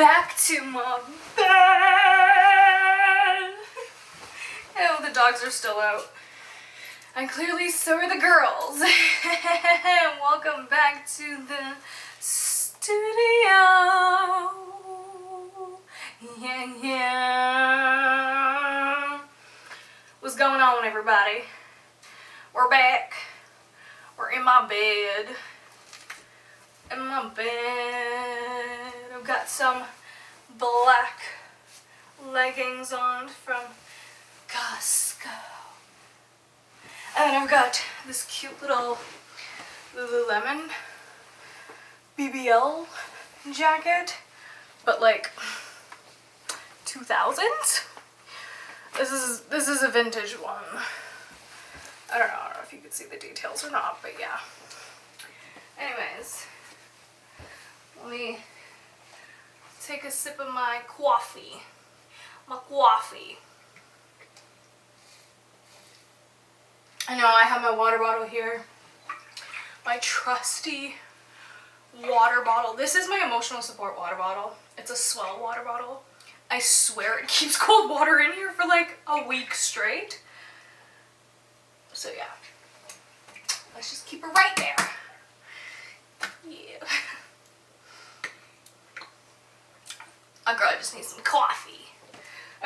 back to my bed. Oh, the dogs are still out. And clearly so are the girls. Welcome back to the studio. Yeah. What's going on, everybody? We're back. We're in my bed. I've got some black leggings on from Costco. And I've got this cute little Lululemon BBL jacket, but like 2000s. This is a vintage one. I don't know if you can see the details or not, but yeah. Anyways, let me take a sip of my coffee. I know I have my water bottle here. My trusty water bottle. This is my emotional support water bottle. It's a Swell water bottle. I swear it keeps cold water in here for like a week straight. So yeah. Let's just keep it right there. Yeah. A girl just needs some coffee.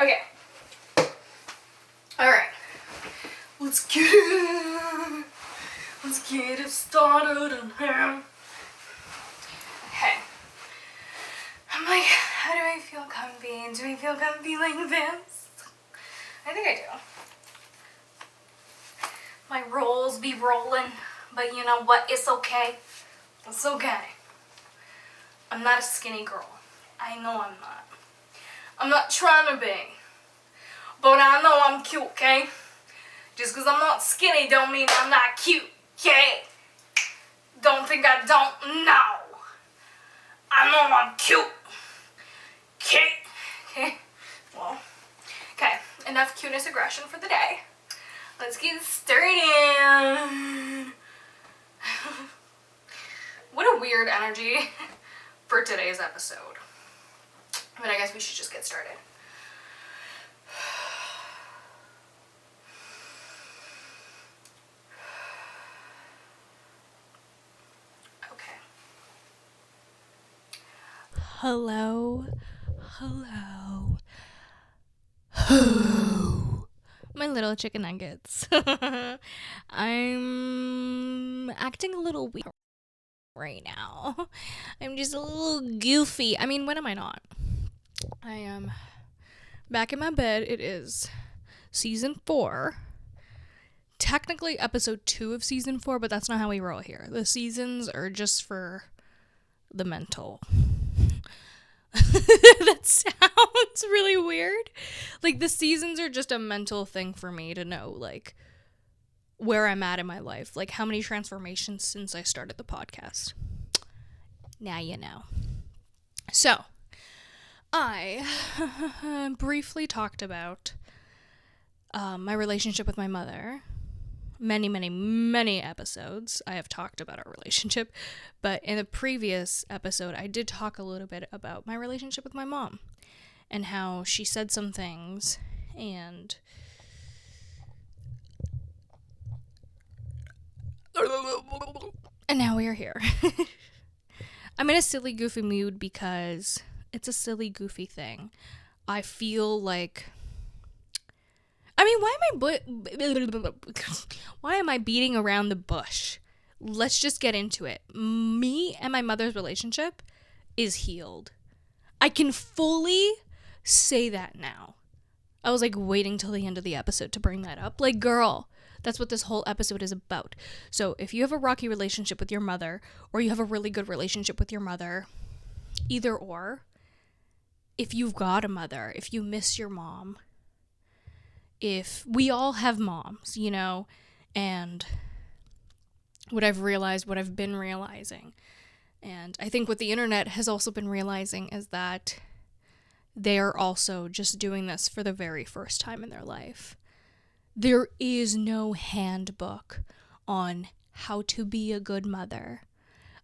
Okay. Alright. Let's get it started in here. Okay. I'm like, how do I feel comfy? Do I feel comfy like this? I think I do. My rolls be rolling, but you know what? It's okay. It's okay. I'm not a skinny girl. I know I'm not. I'm not trying to be. But I know I'm cute, okay? Just because I'm not skinny don't mean I'm not cute, okay? Don't think I don't know. I know I'm cute. Okay? Okay? Well, okay. Enough cuteness aggression for the day. Let's get started. What a weird energy for today's episode. But I guess we should just get started. Okay. Hello. My little chicken nuggets. I'm acting a little weird right now. I'm just a little goofy. I mean, when am I not? I am back in my bed. It is season 4. Technically episode 2 of season 4, but that's not how we roll here. The seasons are just for the mental. That sounds really weird. Like, the seasons are just a mental thing for me to know, like, where I'm at in my life. Like, how many transformations since I started the podcast. Now you know. So, I briefly talked about my relationship with my mother. Many episodes I have talked about our relationship, but in the previous episode I did talk a little bit about my relationship with my mom and how she said some things, and now we are here. I'm in a silly goofy mood because it's a silly goofy thing. I feel like, I mean, why am I beating around the bush? Let's just get into it. Me and my mother's relationship is healed. I can fully say that now. I was like waiting till the end of the episode to bring that up. Like, girl, that's what this whole episode is about. So if you have a rocky relationship with your mother, or you have a really good relationship with your mother, either or, if you've got a mother, if you miss your mom, if we all have moms, you know, and what I've been realizing, and I think what the internet has also been realizing, is that they're also just doing this for the very first time in their life. There is no handbook on how to be a good mother.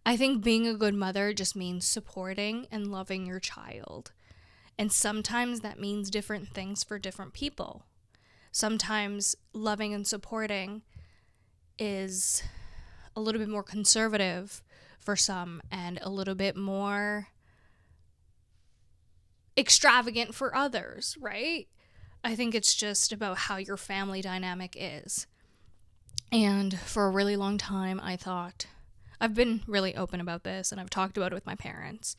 I think being a good mother just means supporting and loving your child. And sometimes that means different things for different people. Sometimes loving and supporting is a little bit more conservative for some and a little bit more extravagant for others, right? I think it's just about how your family dynamic is. And for a really long time, I thought, I've been really open about this and I've talked about it with my parents.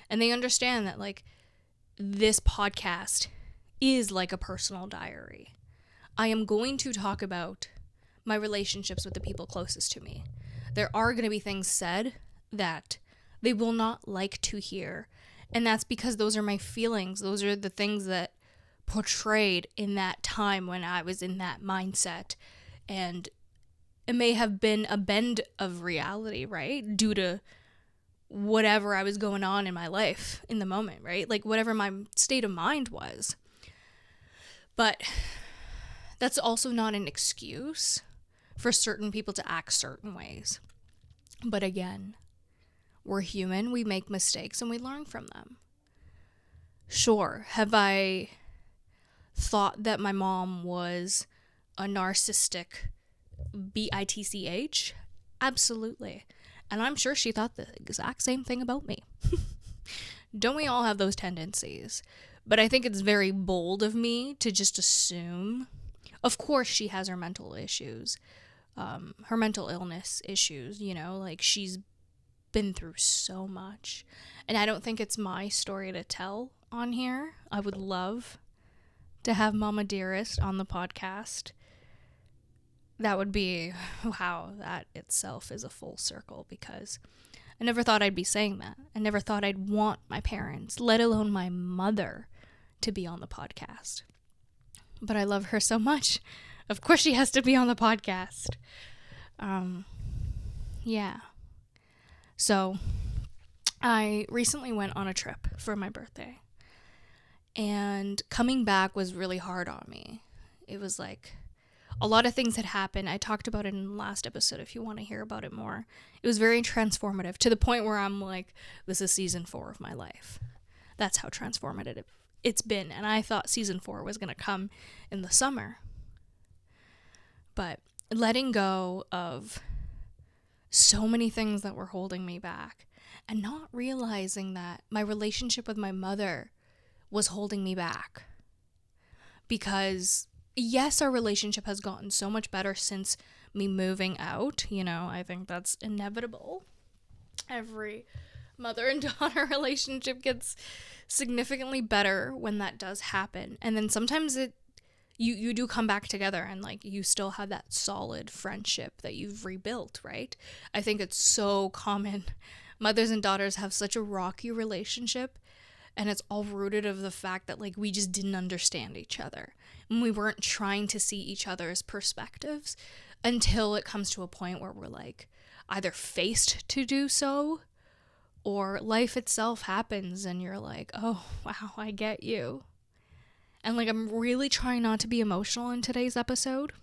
And they understand that, like, this podcast is like a personal diary. I am going to talk about my relationships with the people closest to me. There are going to be things said that they will not like to hear. And that's because those are my feelings. Those are the things that portrayed in that time when I was in that mindset. And it may have been a bend of reality, right? Due to whatever I was going on in my life in the moment, right? Like whatever my state of mind was. But that's also not an excuse for certain people to act certain ways. But again, we're human, we make mistakes, and we learn from them. Sure, have I thought that my mom was a narcissistic bitch? Absolutely. And I'm sure she thought the exact same thing about me. Don't we all have those tendencies? But I think it's very bold of me to just assume. Of course she has her mental issues, her mental illness issues, you know, like she's been through so much. And I don't think it's my story to tell on here. I would love to have Mama Dearest on the podcast. That would be, wow, that itself is a full circle, because I never thought I'd be saying that. I never thought I'd want my parents, let alone my mother, to be on the podcast. But I love her so much. Of course she has to be on the podcast. Yeah. So I recently went on a trip for my birthday. And coming back was really hard on me. It was like a lot of things had happened. I talked about it in the last episode if you want to hear about it more. It was very transformative, to the point where I'm like, this is season 4 of my life. That's how transformative it's been. And I thought season 4 was going to come in the summer. But letting go of so many things that were holding me back, and not realizing that my relationship with my mother was holding me back. Because yes, our relationship has gotten so much better since me moving out. You know, I think that's inevitable. Every mother and daughter relationship gets significantly better when that does happen. And then sometimes you do come back together, and like you still have that solid friendship that you've rebuilt, right? I think it's so common. Mothers and daughters have such a rocky relationship, and it's all rooted of the fact that like we just didn't understand each other. And we weren't trying to see each other's perspectives until it comes to a point where we're like either faced to do so, or life itself happens and you're like, oh, wow, I get you. And like, I'm really trying not to be emotional in today's episode,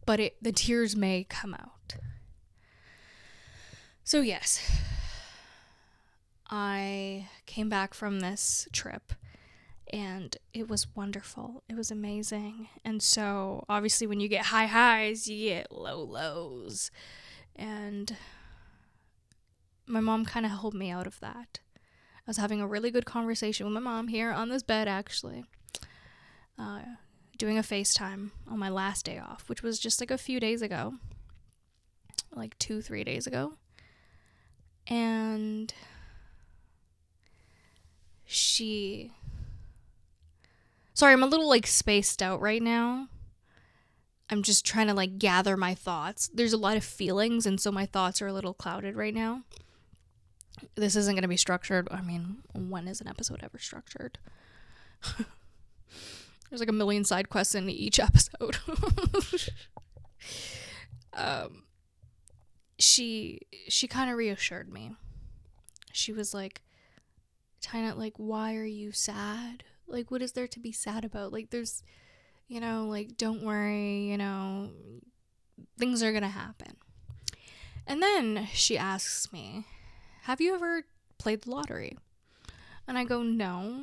but the tears may come out. So yes, I came back from this trip and it was wonderful. It was amazing. And so obviously when you get high highs, you get low lows. And my mom kind of held me out of that. I was having a really good conversation with my mom here on this bed, actually, doing a FaceTime on my last day off, which was just like a few days ago, like 2-3 days ago. And sorry, I'm a little like spaced out right now. I'm just trying to like gather my thoughts. There's a lot of feelings, and so my thoughts are a little clouded right now. This isn't going to be structured. I mean, when is an episode ever structured? There's like a million side quests in each episode. She kind of reassured me. She was like, Tayna, like, why are you sad? Like, what is there to be sad about? Like, there's, you know, like, don't worry, you know, things are going to happen. And then she asks me, have you ever played the lottery? And I go, no.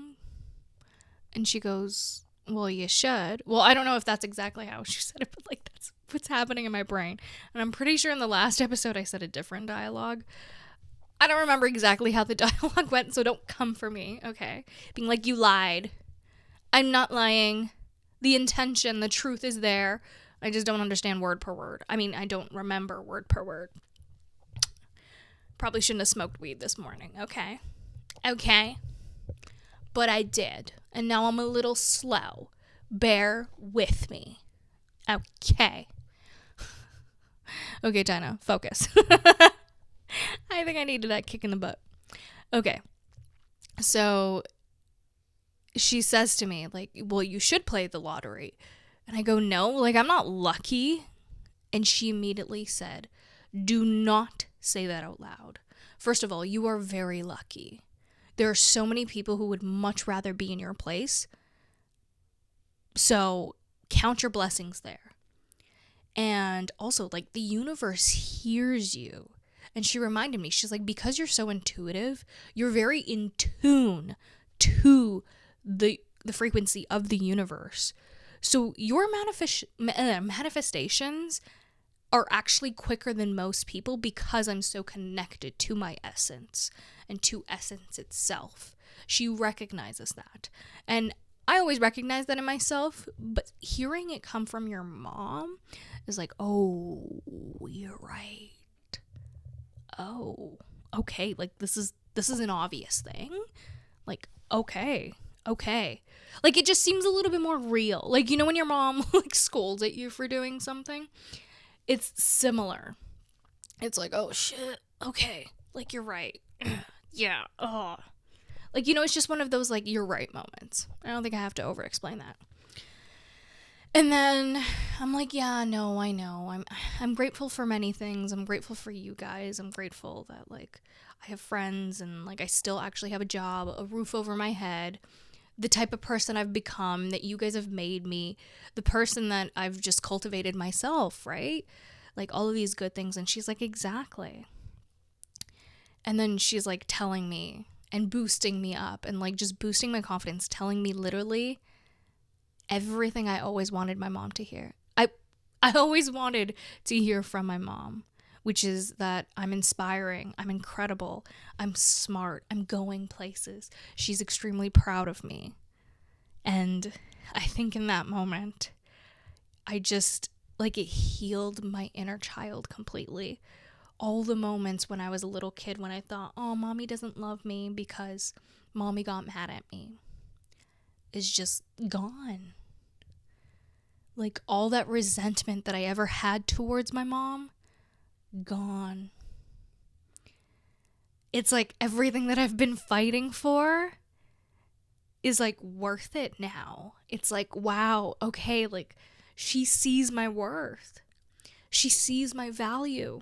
And she goes, well, you should. Well, I don't know if that's exactly how she said it, but like that's what's happening in my brain. And I'm pretty sure in the last episode I said a different dialogue. I don't remember exactly how the dialogue went, so don't come for me, okay? Being like, you lied. I'm not lying. The intention, the truth is there. I just don't understand word per word. I mean, I don't remember word per word. Probably shouldn't have smoked weed this morning, okay? Okay. But I did. And now I'm a little slow. Bear with me. Okay. Okay, Tayna, focus. I think I needed that kick in the butt. Okay. So she says to me, like, well, you should play the lottery. And I go, no, like, I'm not lucky. And she immediately said, do not say that out loud. First of all, you are very lucky. There are so many people who would much rather be in your place. So count your blessings there. And also, like, the universe hears you. And she reminded me, she's like, because you're so intuitive, you're very in tune to the frequency of the universe. So your manifestations are actually quicker than most people because I'm so connected to my essence and to essence itself. She recognizes that. And I always recognize that in myself, but hearing it come from your mom is like, oh, you're right. Oh, okay. Like this is an obvious thing. Like, okay. Like it just seems a little bit more real. Like, you know, when your mom like scolds at you for doing something, it's similar. It's like, oh shit. Okay. Like you're right. Yeah. Oh. Like, you know, it's just one of those like you're right moments. I don't think I have to over explain that. And then I'm like, yeah, no, I know. I'm grateful for many things. I'm grateful for you guys. I'm grateful that like I have friends and like I still actually have a job, a roof over my head, the type of person I've become, that you guys have made me, the person that I've just cultivated myself, right? Like all of these good things. And she's like, exactly. And then she's like telling me and boosting me up and like just boosting my confidence, telling me literally everything I always wanted my mom to hear. I always wanted to hear from my mom, which is that I'm inspiring, I'm incredible, I'm smart, I'm going places. She's extremely proud of me. And I think in that moment, I just, like, it healed my inner child completely. All the moments when I was a little kid when I thought, oh, mommy doesn't love me because mommy got mad at me, is just gone. Like all that resentment that I ever had towards my mom, gone. It's like everything that I've been fighting for is like worth it now. It's like, wow, okay, like she sees my worth. She sees my value.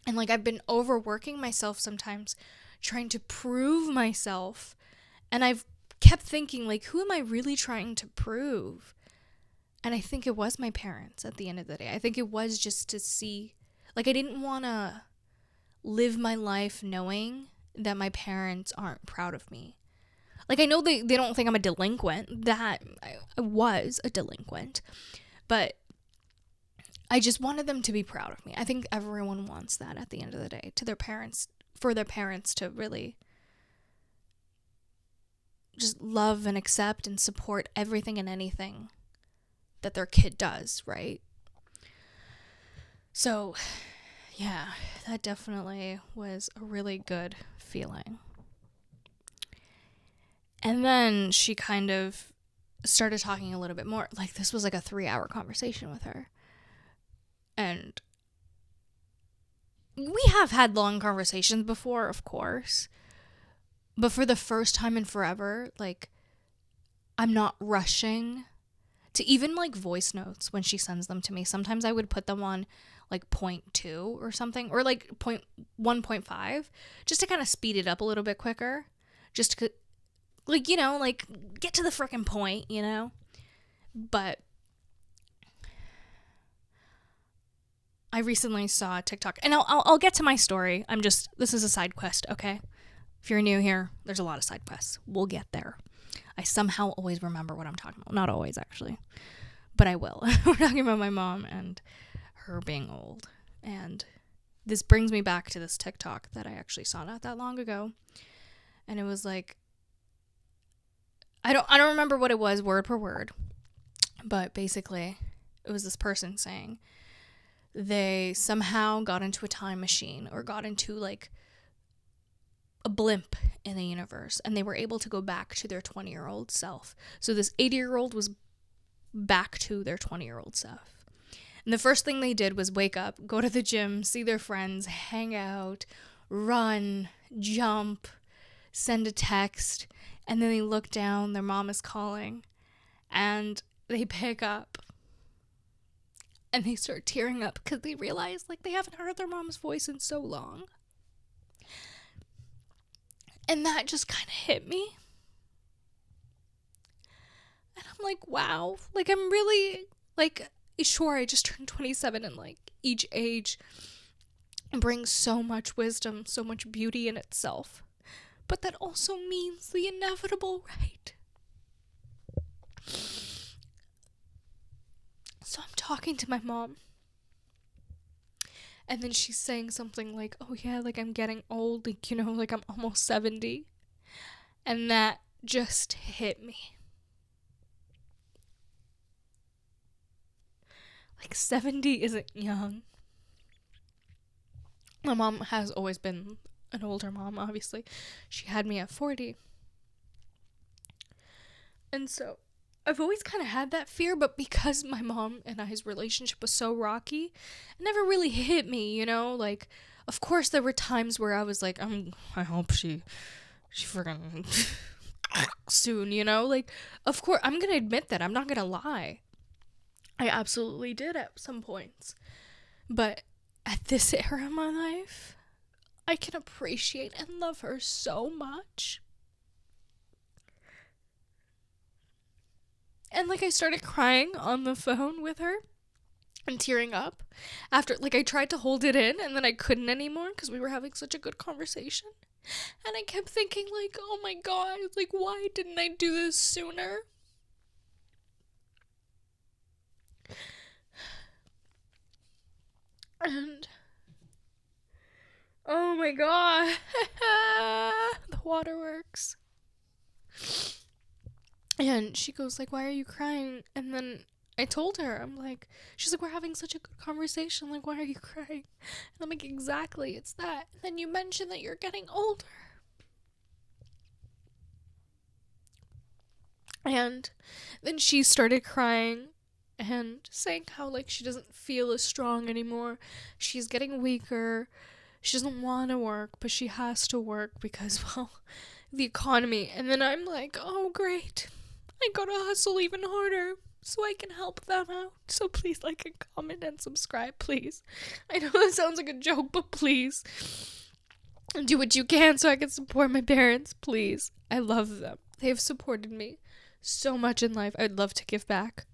And like I've been overworking myself sometimes trying to prove myself. And I've kept thinking like, who am I really trying to prove? And I think it was my parents at the end of the day. I think it was just to see, like I didn't want to live my life knowing that my parents aren't proud of me. Like I know they don't think I'm a delinquent, that I was a delinquent, but I just wanted them to be proud of me. I think everyone wants that at the end of the day, to their parents, for their parents to really just love and accept and support everything and anything that their kid does, right? So, yeah, that definitely was a really good feeling. And then she kind of started talking a little bit more. Like, this was like a 3-hour conversation with her. And we have had long conversations before, of course. But for the first time in forever, like, I'm not rushing to even like voice notes when she sends them to me. Sometimes I would put them on like 0.2 or something, or like 1.5, just to kind of speed it up a little bit quicker. Just to, like, you know, like get to the frickin' point, you know? But I recently saw a TikTok, and I'll get to my story. This is a side quest, okay? If you're new here, there's a lot of side quests. We'll get there. I somehow always remember what I'm talking about. Not always, actually, but I will. We're talking about my mom and her being old, and this brings me back to this TikTok that I actually saw not that long ago, and it was like, I don't remember what it was word per word, but basically it was this person saying they somehow got into a time machine or got into like a blimp in the universe, and they were able to go back to their 20-year-old self. So this 80-year-old was back to their 20-year-old self. And the first thing they did was wake up, go to the gym, see their friends, hang out, run, jump, send a text, and then they look down, their mom is calling, and they pick up, and they start tearing up because they realize like they haven't heard their mom's voice in so long. And that just kind of hit me. And I'm like, wow, like I'm really, like, sure, I just turned 27, and like each age brings so much wisdom, so much beauty in itself. But that also means the inevitable, right? So I'm talking to my mom, and then she's saying something like, oh yeah, like I'm getting old, like, you know, like I'm almost 70. And that just hit me. Like 70 isn't young. My mom has always been an older mom, obviously. She had me at 40. And so I've always kind of had that fear, but because my mom and I's relationship was so rocky, it never really hit me, you know? Like, of course there were times where I was like, I hope she freaking soon, you know? Like, of course, I'm gonna admit that. I'm not gonna lie. I absolutely did at some points. But at this era of my life, I can appreciate and love her so much. And like I started crying on the phone with her and tearing up after, like, I tried to hold it in and then I couldn't anymore because we were having such a good conversation. And I kept thinking like, oh my God, like, why didn't I do this sooner? And oh my God, the waterworks. And she goes like, why are you crying? And then I told her, I'm like, she's like, we're having such a good conversation, like, why are you crying? And I'm like, exactly, it's that. And then you mentioned that you're getting older. And then she started crying and saying how, like, she doesn't feel as strong anymore. She's getting weaker. She doesn't want to work, but she has to work because, well, the economy. And then I'm like, oh, great. I gotta hustle even harder so I can help them out. So please like and comment and subscribe, please. I know that sounds like a joke, but please. Do what you can so I can support my parents, please. I love them. They have supported me so much in life. I'd love to give back.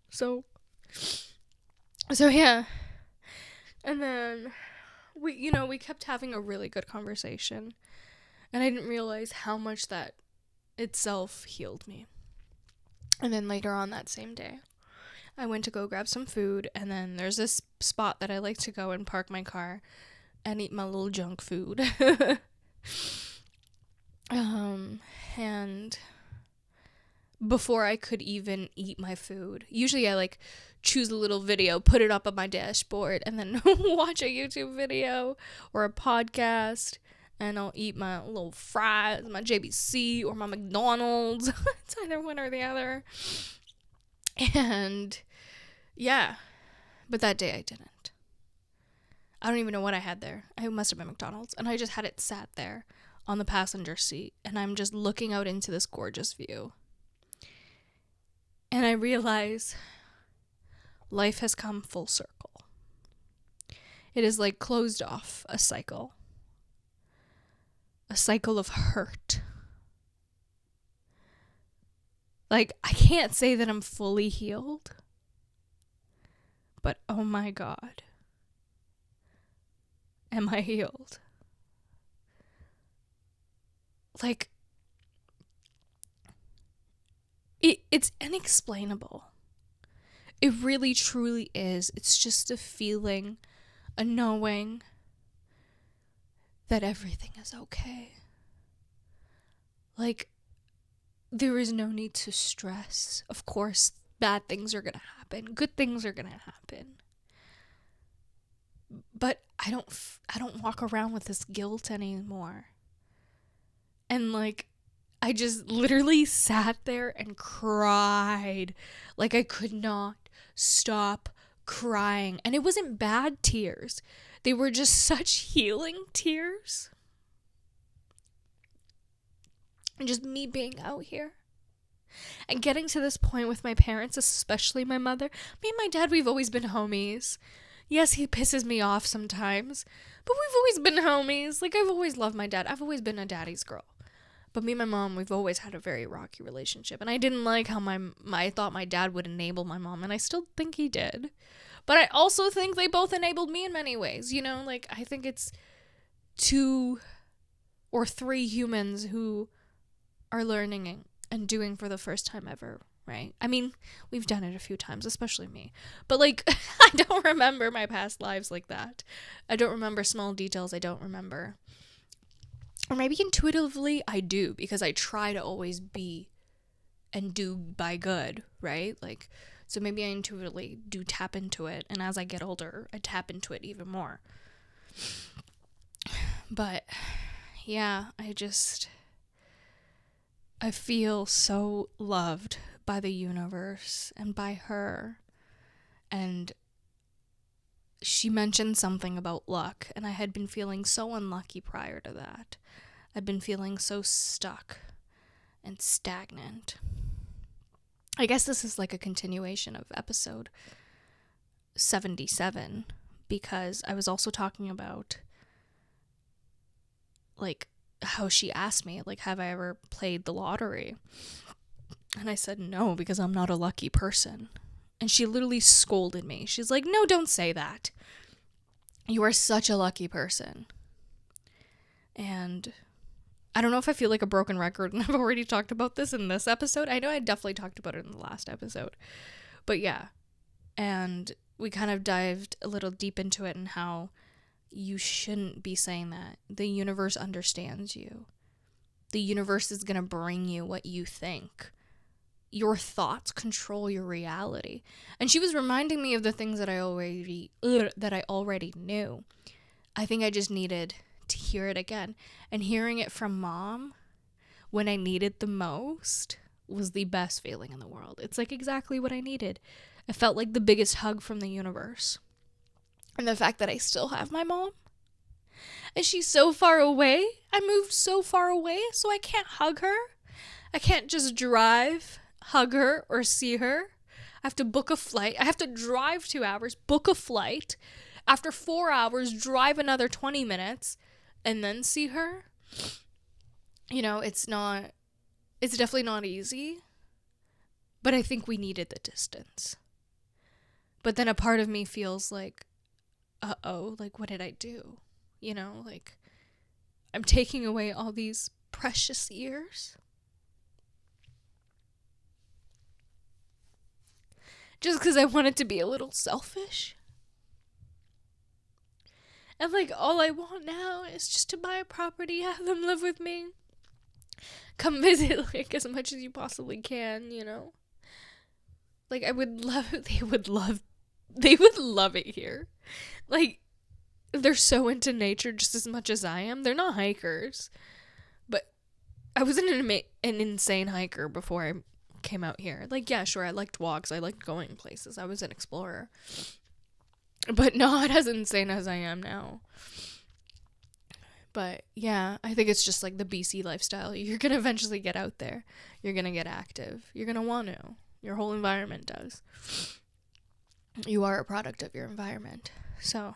So yeah. And then we kept having a really good conversation. And I didn't realize how much that itself healed me. And then later on that same day, I went to go grab some food. And then there's this spot that I like to go and park my car and eat my little junk food. And before I could even eat my food, usually I like choose a little video, put it up on my dashboard, and then watch a YouTube video or a podcast. And I'll eat my little fries, my JBC, or my McDonald's. It's either one or the other. And yeah, but that day I didn't. I don't even know what I had there. I must have been McDonald's. And I just had it sat there on the passenger seat. And I'm just looking out into this gorgeous view. And I realize life has come full circle. It is like closed off a cycle. A cycle of hurt. Like, I can't say that I'm fully healed. But oh my God. am I healed? Like, it's inexplainable. It really, truly is. It's just a feeling, a knowing that everything is okay. Like, there is no need to stress. Of course, bad things are going to happen. Good things are going to happen. But I don't walk around with this guilt anymore. And like, I just literally sat there and cried. Like, I could not stop crying. And it wasn't bad tears. They were just such healing tears. And just me being out here. And getting to this point with my parents, especially my mother. Me and my dad, we've always been homies. Yes, he pisses me off sometimes. But we've always been homies. Like, I've always loved my dad. I've always been a daddy's girl. But me and my mom, we've always had a very rocky relationship. And I didn't like how I thought my dad would enable my mom. And I still think he did. But I also think they both enabled me in many ways. You know, like, I think it's 2 or 3 humans who are learning and doing for the first time ever, right? I mean, we've done it a few times, especially me. But, like, I don't remember my past lives like that. I don't remember small details. I don't remember. Or maybe intuitively I do, because I try to always be and do by good, right? Like, so maybe I intuitively do tap into it, and as I get older, I tap into it even more. But, yeah, I feel so loved by the universe and by her. And she mentioned something about luck, and I had been feeling so unlucky prior to that. I'd been feeling so stuck and stagnant. I guess this is like a continuation of episode 77, because I was also talking about, like, how she asked me, like, have I ever played the lottery? And I said no, because I'm not a lucky person. And she literally scolded me. She's like, no, don't say that. You are such a lucky person. And I don't know if I feel like a broken record, and I've already talked about this in this episode. I know I definitely talked about it in the last episode. But yeah. And we kind of dived a little deep into it and how you shouldn't be saying that. The universe understands you. The universe is going to bring you what you think. Your thoughts control your reality. And she was reminding me of the things that I already knew. I think I just needed to hear it again. And hearing it from Mom when I needed the most was the best feeling in the world. It's like exactly what I needed. I felt like the biggest hug from the universe. And the fact that I still have my mom. And she's so far away. I moved so far away, so I can't hug her. I can't just drive, hug her, or see her. I have to book a flight. I have to drive 2 hours, book a flight. After 4 hours, drive another 20 minutes, and then see her. You know, it's definitely not easy. But I think we needed the distance. But then a part of me feels like, uh-oh, like, what did I do? You know, like, I'm taking away all these precious years. Just because I wanted to be a little selfish. And, like, all I want now is just to buy a property, have them live with me. Come visit, like, as much as you possibly can, you know? Like, they would love it here. Like, they're so into nature just as much as I am. They're not hikers. But I wasn't an insane hiker before I came out here. Like, yeah, sure, I liked walks. I liked going places. I was an explorer. But not as insane as I am now. But, yeah, I think it's just like the BC lifestyle. You're going to eventually get out there. You're going to get active. You're going to want to. Your whole environment does. You are a product of your environment. So,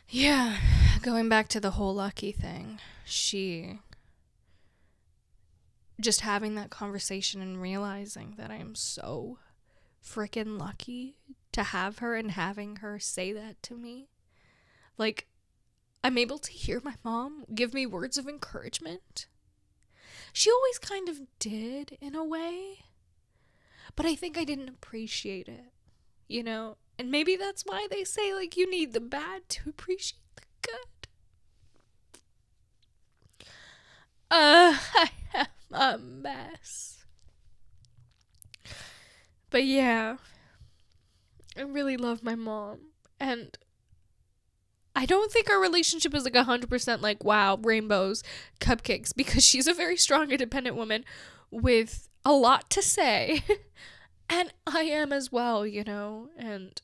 yeah, going back to the whole lucky thing, she just having that conversation and realizing that I am so freaking lucky to have her and having her say that to me. Like, I'm able to hear my mom give me words of encouragement. She always kind of did, in a way. But I think I didn't appreciate it, you know? And maybe that's why they say, like, you need the bad to appreciate the good. I am a mess. But yeah, I really love my mom. And I don't think our relationship is like 100% like, wow, rainbows, cupcakes, because she's a very strong, independent woman with a lot to say. And I am as well, you know, and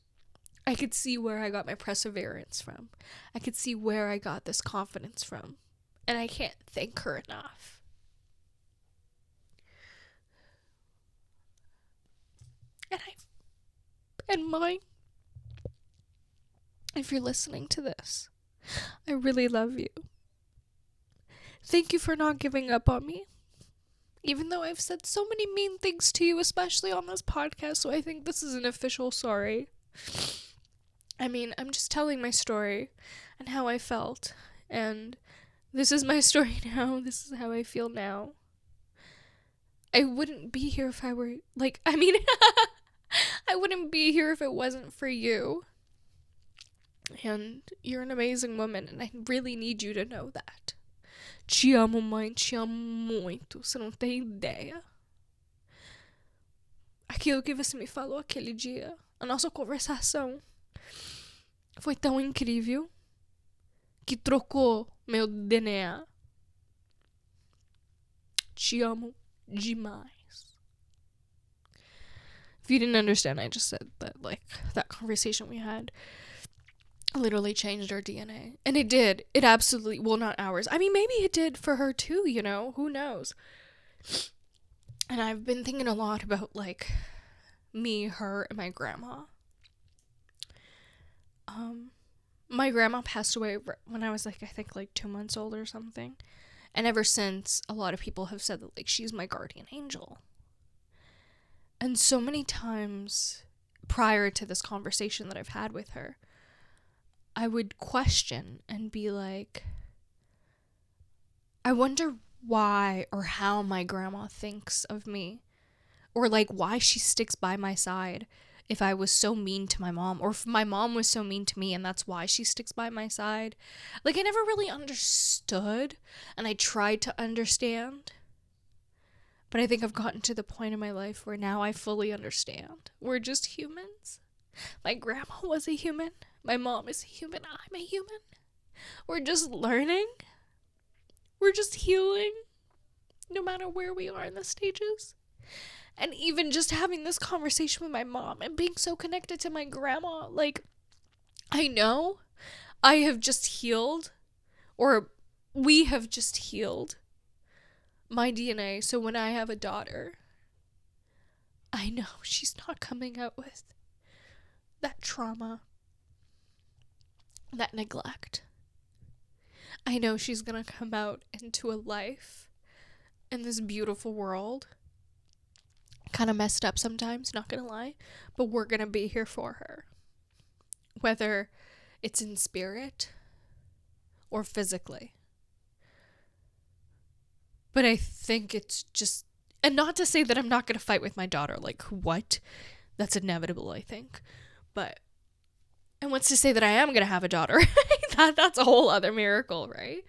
I could see where I got my perseverance from. I could see where I got this confidence from. And I can't thank her enough. And mine, if you're listening to this, I really love you. Thank you for not giving up on me. Even though I've said so many mean things to you, especially on this podcast, so I think this is an official sorry. I mean, I'm just telling my story and how I felt. And this is my story now. This is how I feel now. I wouldn't be here if I were, I wouldn't be here if it wasn't for you. And you're an amazing woman, and I really need you to know that. Te amo, mãe, te amo muito. Você não tem ideia. Aquilo que você me falou aquele dia, a nossa conversação, foi tão incrível que trocou meu DNA. Te amo demais. If you didn't understand, I just said that, like, that conversation we had literally changed our DNA. And it did. It absolutely, well, not ours. I mean, maybe it did for her too, you know? Who knows? And I've been thinking a lot about, like, me, her, and my grandma. My grandma passed away when I was, like, I think, like, 2 months old or something. And ever since, a lot of people have said that, like, she's my guardian angel. And so many times prior to this conversation that I've had with her, I would question and be like, I wonder why or how my grandma thinks of me, or like why she sticks by my side if I was so mean to my mom, or if my mom was so mean to me and that's why she sticks by my side. Like, I never really understood, and I tried to understand, but I think I've gotten to the point in my life where now I fully understand. We're just humans. My grandma was a human. My mom is a human. I'm a human. We're just learning. We're just healing. No matter where we are in the stages. And even just having this conversation with my mom and being so connected to my grandma. Like, I know I have just healed, or we have just healed my DNA. So when I have a daughter, I know she's not coming out with that trauma, that neglect. I know she's gonna come out into a life in this beautiful world. Kind of messed up sometimes, not gonna lie, but we're gonna be here for her. Whether it's in spirit or physically. But I think it's just, and not to say that I'm not gonna fight with my daughter, like, what? That's inevitable, I think. But, and what's to say that I am gonna have a daughter? That's a whole other miracle, right?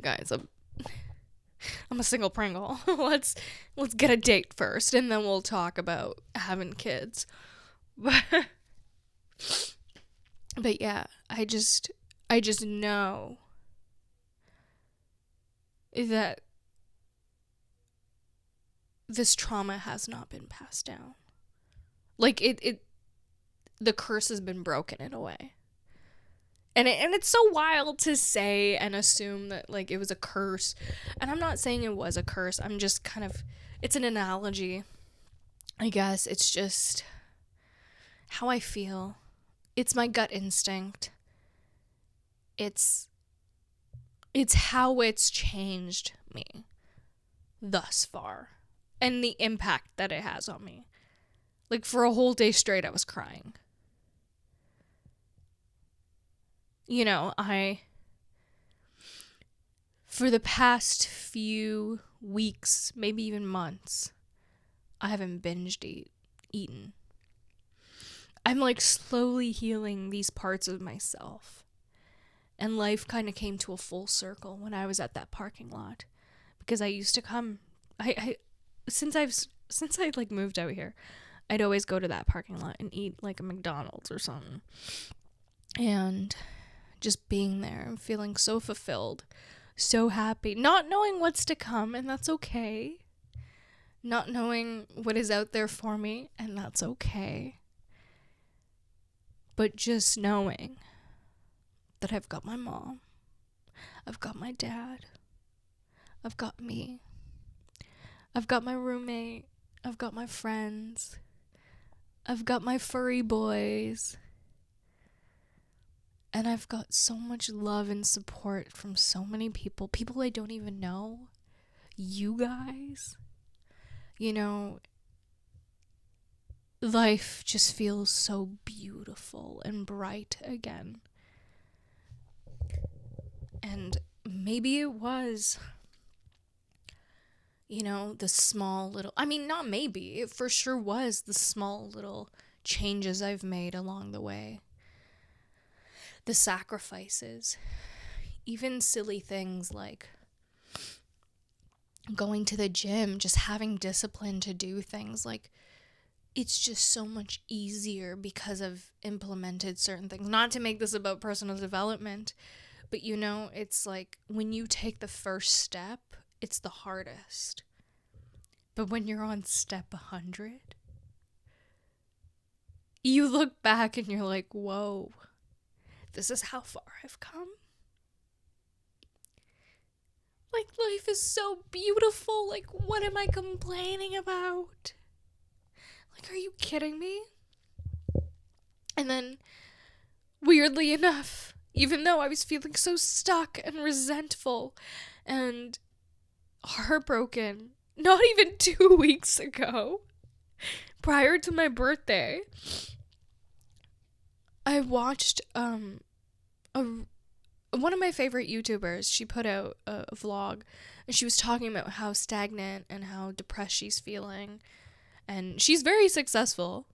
Guys, I'm a single Pringle. Let's get a date first, and then we'll talk about having kids. But yeah, I just know that this trauma has not been passed down. Like, the curse has been broken in a way. And it's so wild to say and assume that, like, it was a curse. And I'm not saying it was a curse. I'm just kind of, it's an analogy, I guess. It's just how I feel. It's my gut instinct. It's how it's changed me thus far. And the impact that it has on me. Like, for a whole day straight, I was crying. for the past few weeks, maybe even months, I haven't eaten. I'm like slowly healing these parts of myself. And life kind of came to a full circle when I was at that parking lot. Because I used to come, since I like moved out here, I'd always go to that parking lot and eat like a McDonald's or something. And just being there and feeling so fulfilled, so happy, not knowing what's to come, and that's okay. Not knowing what is out there for me, and that's okay. But just knowing that I've got my mom, I've got my dad, I've got me, I've got my roommate, I've got my friends, I've got my furry boys, and I've got so much love and support from so many people I don't even know, you guys. Life just feels so beautiful and bright again. And maybe it was, the small little, not maybe, it for sure was the small little changes I've made along the way. The sacrifices, even silly things like going to the gym, just having discipline to do things. Like, it's just so much easier because I've implemented certain things. Not to make this about personal development, but it's like when you take the first step, it's the hardest. But when you're on step 100, you look back and you're like, whoa, this is how far I've come. Like, life is so beautiful. Like, what am I complaining about? Like, are you kidding me? And then, weirdly enough, even though I was feeling so stuck and resentful and heartbroken, not even 2 weeks ago, prior to my birthday, I watched one of my favorite YouTubers. She put out a vlog, and she was talking about how stagnant and how depressed she's feeling. And she's very successful,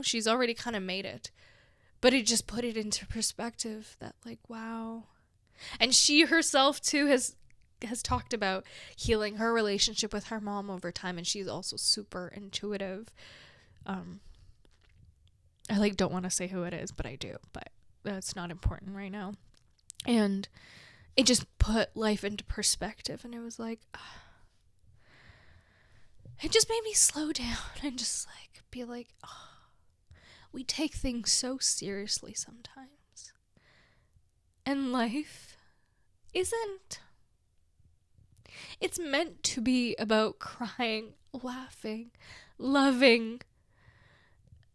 she's already kind of made it. But it just put it into perspective that, like, wow. And she herself, too, has talked about healing her relationship with her mom over time, and she's also super intuitive. I, don't want to say who it is, but I do. But that's not important right now. And it just put life into perspective, and it was like, it just made me slow down and just, like, be like, we take things so seriously sometimes. And life isn't. It's meant to be about crying, laughing, loving,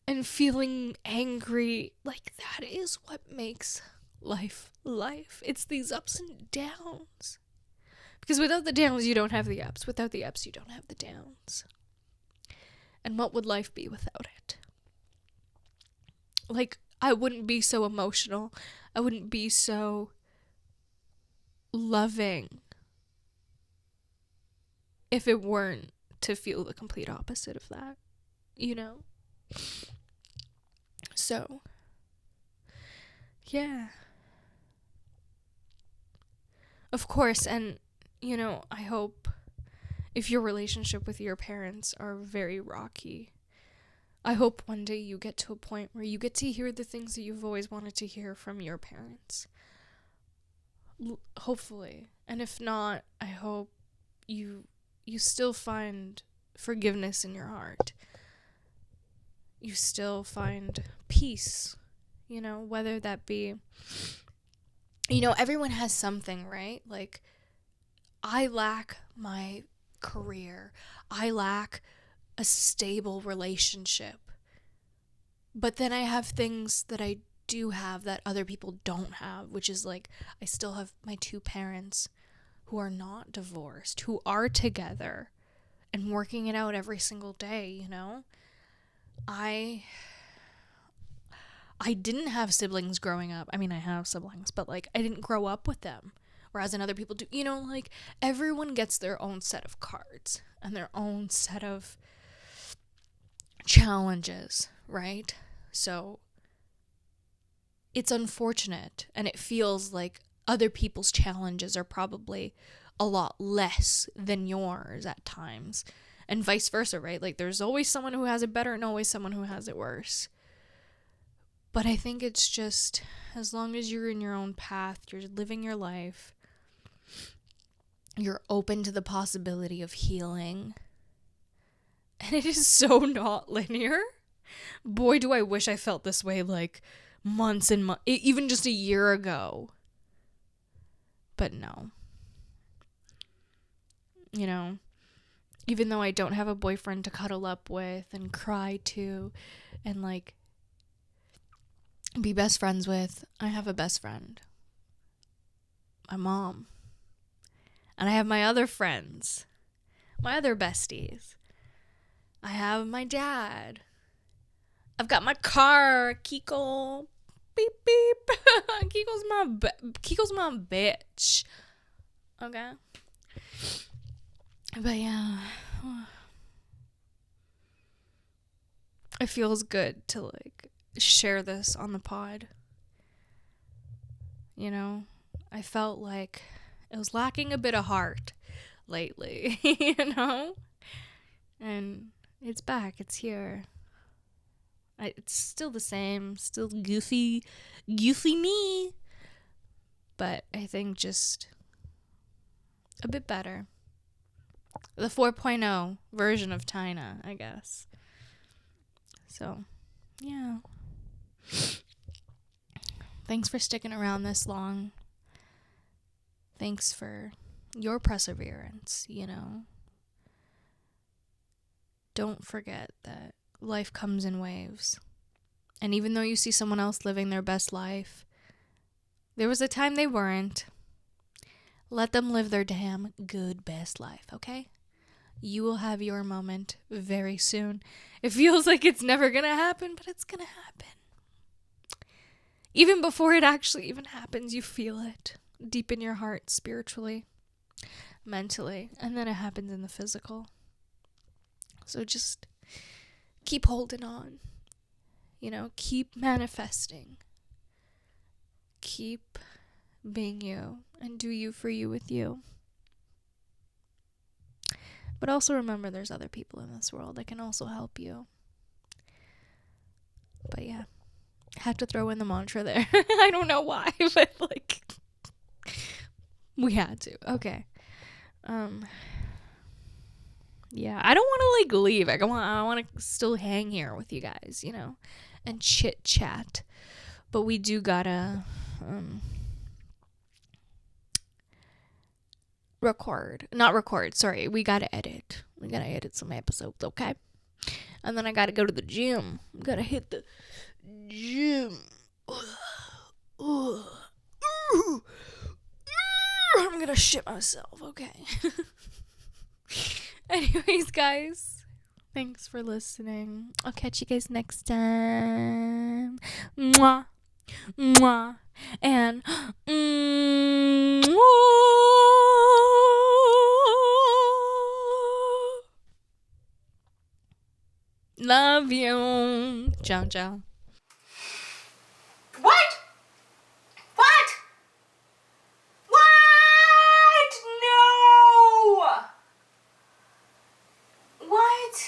and feeling angry. Like, that is what makes life. It's these ups and downs. Because without the downs, you don't have the ups. Without the ups, you don't have the downs. And what would life be without it? Like, I wouldn't be so emotional. I wouldn't be so loving if it weren't to feel the complete opposite of that, So, yeah. Of course, and, I hope if your relationship with your parents are very rocky, I hope one day you get to a point where you get to hear the things that you've always wanted to hear from your parents. Hopefully. And if not, I hope you still find forgiveness in your heart. You still find peace, whether that be, everyone has something, right? Like, I lack my career. I lack a stable relationship. But then I have things that I do have that other people don't have, which is like, I still have my 2 parents who are not divorced, who are together and working it out every single day, I I didn't have siblings growing up. I mean, I have siblings, but like I didn't grow up with them. Whereas in other people do, you know, like everyone gets their own set of cards and their own set of challenges, right? So it's unfortunate, and it feels like other people's challenges are probably a lot less than yours at times, and vice versa, right? Like there's always someone who has it better and always someone who has it worse. But I think it's just, as long as you're in your own path, you're living your life, you're open to the possibility of healing, and it is so not linear. Boy, do I wish I felt this way like months and months, even just a year ago. But no. You know, even though I don't have a boyfriend to cuddle up with and cry to and like be best friends with, I have a best friend. My mom. And I have my other friends. My other besties. I have my dad. I've got my car, Kiko. Beep beep. Kiko's my bitch. Okay. But yeah, it feels good to like share this on the pod. You know, I felt like it was lacking a bit of heart lately, you know? And it's back, it's here. It's still the same, still goofy me. But I think just a bit better. The 4.0 version of Tayna, I guess. So, yeah. Thanks for sticking around this long. Thanks for your perseverance, you know. Don't forget that life comes in waves. And even though you see someone else living their best life, there was a time they weren't. Let them live their damn good best life, okay? You will have your moment very soon. It feels like it's never gonna happen, but it's gonna happen. Even before it actually even happens, you feel it deep in your heart, spiritually, mentally, and then it happens in the physical. So just keep holding on. You know, keep manifesting. Keep being you and do you for you with you. But also remember there's other people in this world that can also help you. But yeah, had to throw in the mantra there. I don't know why, but like we had to. Okay. Yeah, I don't want to like leave. I want to still hang here with you guys, you know, and chit chat. But we do gotta we gotta edit some episodes, okay? And then I gotta go to the gym. Gotta hit the gym. I'm gonna shit myself, okay? Anyways, guys, thanks for listening. I'll catch you guys next time. Mwah. Mwah. And mwah. Love you. Ciao, ciao. What? What? What? No! What?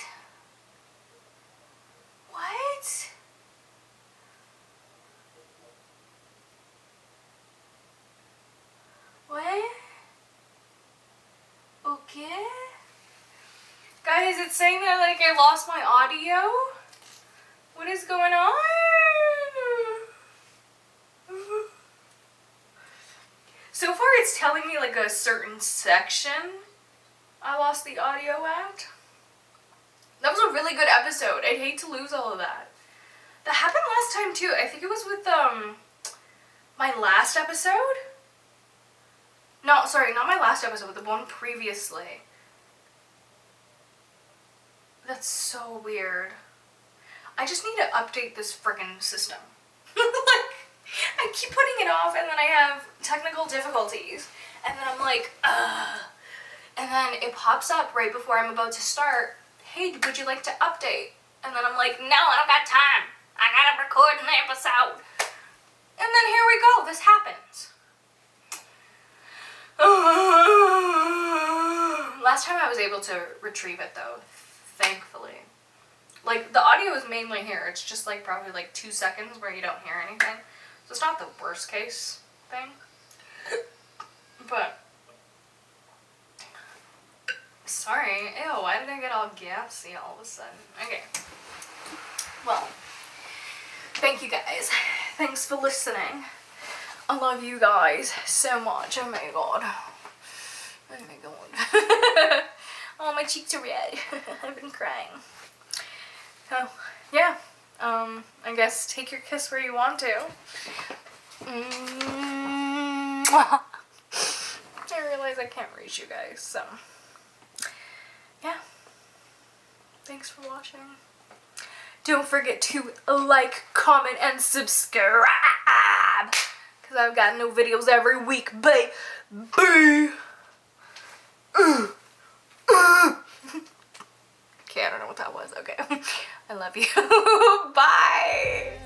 What? What? Okay. Guys, it's saying that like I lost my audio. What is going on? So far it's telling me like a certain section I lost the audio at. That was a really good episode. I'd hate to lose all of that. That happened last time too. I think it was with my last episode. No, sorry, not my last episode, but the one previously. That's so weird. I just need to update this friggin' system. Like, I keep putting it off, and then I have technical difficulties, and then I'm like, ugh. And then it pops up right before I'm about to start. Hey, would you like to update? And then I'm like, no, I don't got time. I gotta record an episode. And then here we go. This happens. Last time I was able to retrieve it though, thankfully. Like, the audio is mainly here. It's just like probably like 2 seconds where you don't hear anything. So it's not the worst case thing. But sorry. Ew, why did I get all gassy all of a sudden? Okay. Well, thank you guys. Thanks for listening. I love you guys so much. Oh my god. Oh my god. Oh, my cheeks are red. I've been crying. Oh, yeah. I guess take your kiss where you want to. I realize I can't reach you guys, so yeah. Thanks for watching. Don't forget to like, comment, and subscribe, because I've got new videos every week, baby. Okay, I don't know what that was. Okay. I love you. Bye.